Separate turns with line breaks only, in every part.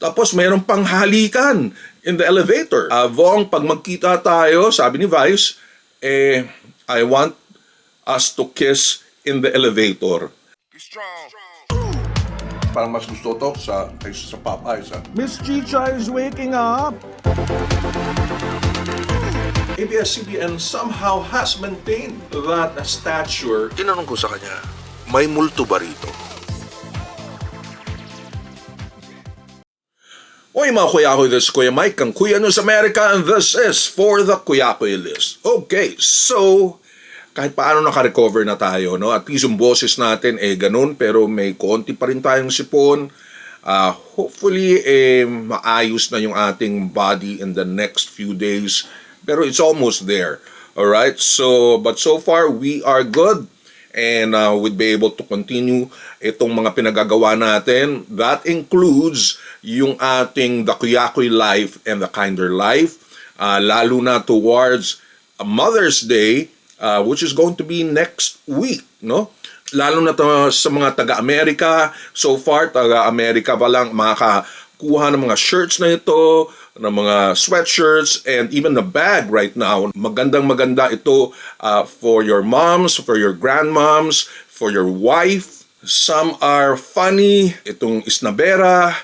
Tapos mayroon pang halikan in the elevator. Vong, pag magkita tayo, sabi ni Vice, I want us to kiss in the elevator. Parang mas gusto to kaysa sa Popeyes.
Miss Chicha is waking up.
ABS-CBN somehow has maintained that stature.
Tinanong ko sa kanya, may multo ba rito?
Oy mga Kuyakoy, this is Kuya Mike, ang Kuya News America, and this is For the Kuyakoy List. Okay, so kahit paano naka-recover na tayo, no? At least yung boses natin ganun, pero may konti pa rin tayong sipon. Hopefully maayos na yung ating body in the next few days, pero it's almost there. Alright, but so far we are good, and we'll be able to continue itong mga pinagagawa natin. That includes yung ating The Kuyakoy Life and The Kinder Life, lalo na towards Mother's Day, which is going to be next week, no? Lalo na sa mga taga-Amerika. So far, taga-Amerika pa lang makakakuha ng mga shirts na ito, ng mga sweatshirts, and even the bag right now. Magandang-maganda ito for your moms, for your grandmoms, for your wife. Some are funny, itong Isnabera,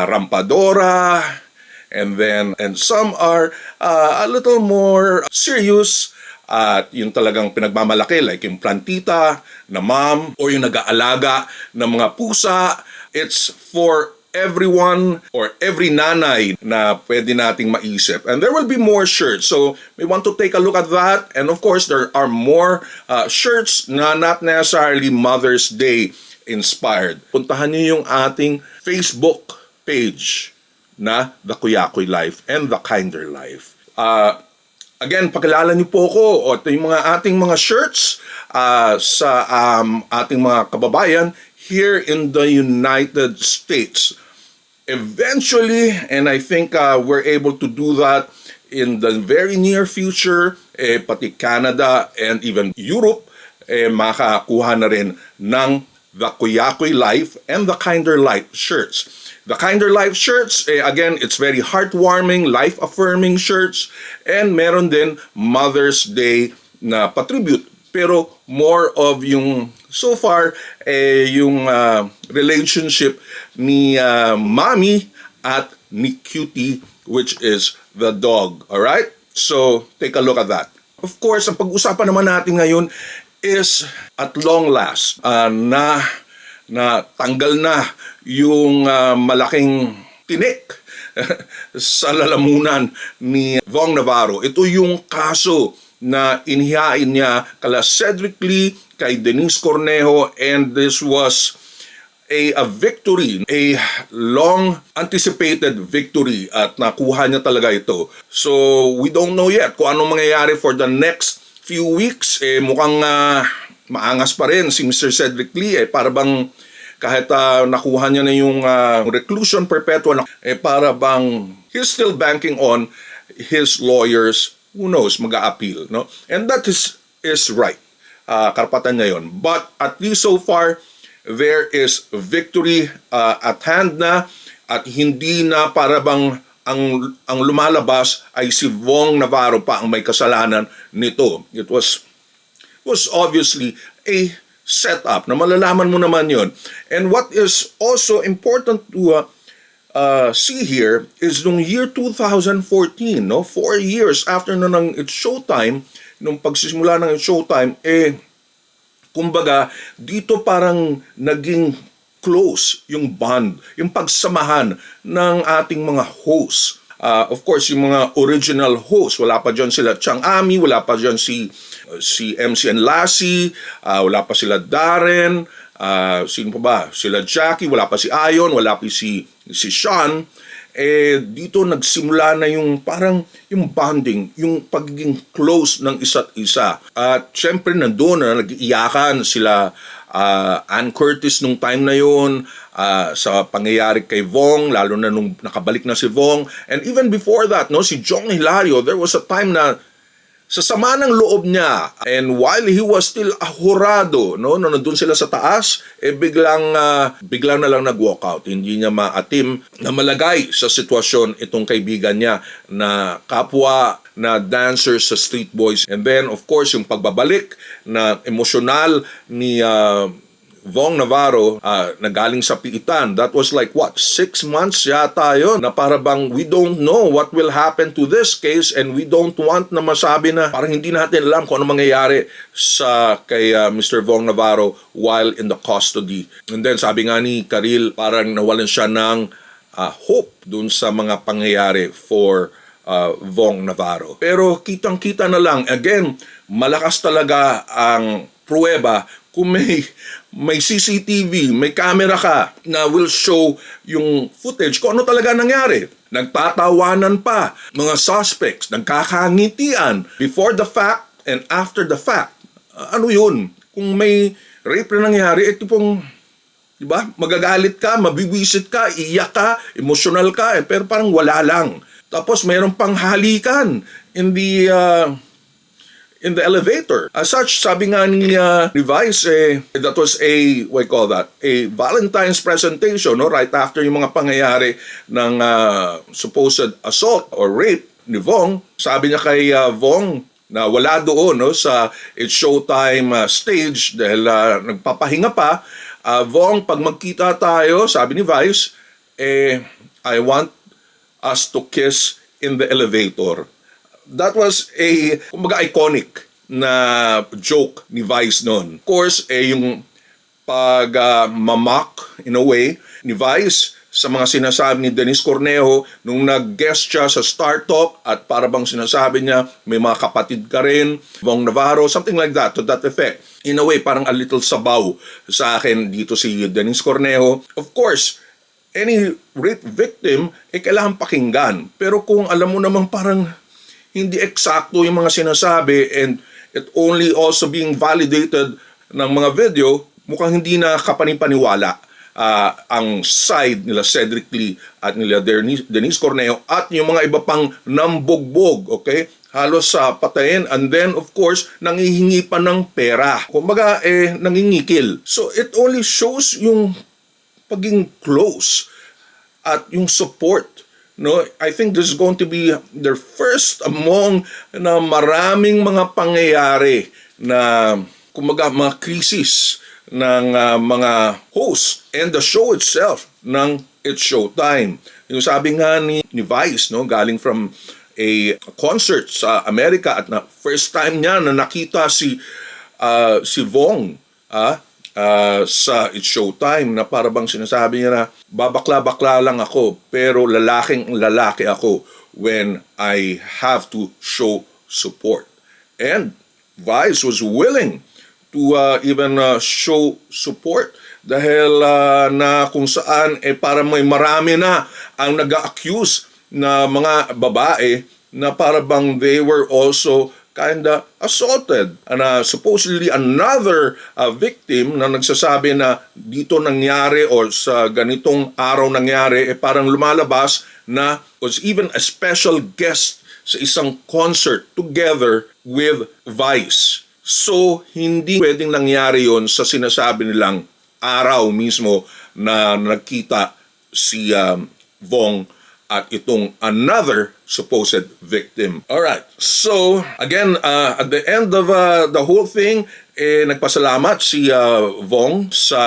Rampadora, and some are a little more serious. At yung talagang pinagmamalaki, like yung plantita na mom o yung nag-aalaga ng mga pusa. It's for everyone or every nanay na pwede nating maisip. And there will be more shirts. So we want to take a look at that. And of course, there are more shirts na not necessarily Mother's Day inspired. Puntahan niyo yung ating Facebook page na The Kuyakoy Life and The Kinder Life. Again, pakilala niyo po ko o yung ating mga shirts sa ating mga kababayan here in the United States. Eventually, and I think we're able to do that in the very near future, pati Canada and even Europe, makakuha na rin ng The Kuyakoy Life and The Kinder Life shirts. The Kinder Life shirts, again, it's very heartwarming, life-affirming shirts, and meron din Mother's Day na patribute. Pero more of yung, so far, yung relationship ni Mommy at ni Cutie, which is the dog. Alright? So, take a look at that. Of course, ang pag-usapan naman natin ngayon is at long last na tanggal na yung malaking tinik sa lalamunan ni Vong Navarro. Ito yung kaso na inihain niya kala Cedric Lee, kay Denise Cornejo, and this was a victory, a long anticipated victory, at nakuha niya talaga ito. So we don't know yet kung anong mangyayari for the next few weeks. Mukhang maangas pa rin si Mr. Cedric Lee. Para bang kahit nakuha niya na yung reclusion perpetua, para bang he's still banking on his lawyers. Who knows, mag-a-appeal, no? And that is right. Karapatan niya yun. But at least so far, there is victory at hand na, at hindi na para bang ang lumalabas ay si Vong Navarro pa ang may kasalanan nito. It was obviously a setup na malalaman mo naman yon. And what is also important to see here is nung year 2014, no, 4 years after na ng It's Showtime, nung pagsisimula ng It's Showtime, kumbaga dito parang naging close yung bond, yung pagsamahan ng ating mga hosts. Of course, yung mga original hosts, wala pa dyan sila Chang Ami, wala pa dyan si MC and Lassie, wala pa sila Darren, sino pa ba? Sila Jackie, wala pa si Ayon, wala pa si Sean. Dito nagsimula na yung parang yung bonding, yung pagiging close ng isa't isa. At syempre nandoon na nag-iiyakan sila Ann Curtis nung time na yun, sa pangyayari kay Vong, lalo na nung nakabalik na si Vong. And even before that, no, si Jong Hilario, there was a time na sa sama ng loob niya, and while he was still ahurado, no, nandun sila sa taas, biglang na lang nag-walk out. Hindi niya maatim na malagay sa sitwasyon itong kaibigan niya na kapwa na dancers sa Street Boys. And then, of course, yung pagbabalik na emosyonal ni Vong Navarro na galing sa piitan. That was like 6 months yata yun, na para bang we don't know what will happen to this case, and we don't want na masabi na parang hindi natin alam kung ano mangyayari kay Mr. Vong Navarro while in the custody. And then sabi nga ni Karil, parang nawalan siya ng hope dun sa mga pangyayari for Vong Navarro. Pero kitang-kita na lang, again, malakas talaga ang pruweba kung may CCTV, may camera ka na will show yung footage kung ano talaga nangyari. Nagtatawanan pa mga suspects, nagkakangitian before the fact and after the fact. Ano yun? Kung may rape na nangyari, ito pong, di ba? Magagalit ka, mabiwisit ka, iyak ka, emotional ka, pero parang wala lang. Tapos mayroong pang halikan in the elevator. As such, sabi nga ni Vice, that was a Valentine's presentation, no? Right after yung mga pangyayari ng supposed assault or rape ni Vong. Sabi niya kay Vong na wala doon, no, sa It's Showtime stage dahil nagpapahinga pa. Vong, pag magkita tayo, sabi ni Vice, I want us to kiss in the elevator. That was a, kumbaga, iconic na joke ni Vice noon. Of course, yung pag-mamock in a way ni Vice sa mga sinasabi ni Denise Cornejo nung nag-guest siya sa Star Talk at para bang sinasabi niya, may mga kapatid ka rin, Vong Navarro, something like that, to that effect. In a way, parang a little sabaw sa akin dito si Denise Cornejo. Of course, any rape victim, kailangan pakinggan. Pero kung alam mo naman parang hindi eksakto yung mga sinasabi and it only also being validated ng mga video, mukhang hindi na kapanipaniwala ang side nila Cedric Lee at nila Denise Cornejo at yung mga iba pang nambugbog, okay? Halos sa patayin, and then of course, nangihingi pa ng pera. Kumbaga, nangingikil. So it only shows yung paging close at yung support. No, I think this is going to be their first among na maraming mga pangyayari na kumbaga mga krisis ng mga host and the show itself ng It's Showtime. Yung sabi nga ni Vice, no, galing from a concert sa Amerika at na first time niya na nakita si Vong sa It's Showtime, na para bang sinasabi niya na babakla-bakla lang ako pero lalaking lalaki ako when I have to show support. And Vice was willing to even show support dahil na kung saan para may marami na ang nag-accuse na mga babae na para bang they were also kinda assaulted. And supposedly another victim na nagsasabi na dito nangyari or sa ganitong araw nangyari, parang lumalabas na was even a special guest sa isang concert together with Vice. So, hindi pwedeng nangyari yon sa sinasabi nilang araw mismo na nagkita si Vong at itong another supposed victim. Alright, so again, at the end of the whole thing, nagpasalamat si Vong sa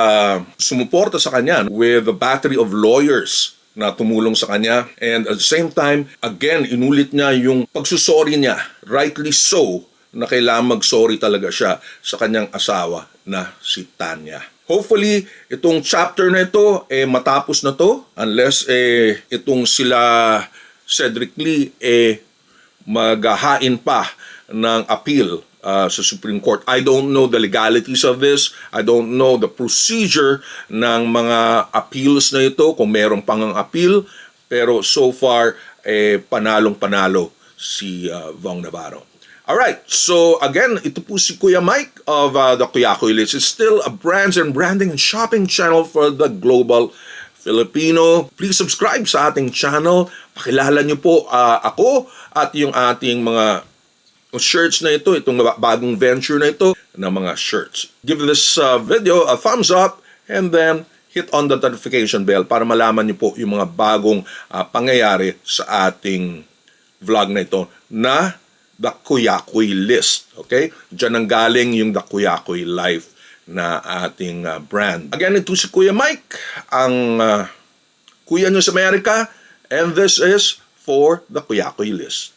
sumuporta sa kanya with a battery of lawyers na tumulong sa kanya. And at the same time, again, inulit niya yung pagsusorry niya, rightly so, na kailangan mag-sorry talaga siya sa kanyang asawa na si Tanya. Hopefully, itong chapter na ito, matapos na to, unless itong sila Cedric Lee maghahain pa ng appeal sa Supreme Court. I don't know the legalities of this. I don't know the procedure ng mga appeals na ito, kung meron pang ang appeal. Pero so far, panalong-panalo si Vong Navarro. Alright, so again, ito po si Kuya Mike of the Kuya Koy List. It's still a brands and branding and shopping channel for the global Filipino. Please subscribe sa ating channel. Pakilala niyo po ako at yung ating mga shirts na ito, itong bagong venture na ito ng mga shirts. Give this video a thumbs up and then hit on the notification bell para malaman niyo po yung mga bagong pangyayari sa ating vlog na ito na The Kuyakoy List. Okay? Diyan ang galing yung The Kuyakoy Life na ating brand. Again, ito si Kuya Mike, ang kuya nyo sa Amerika, and this is for The Kuyakoy List.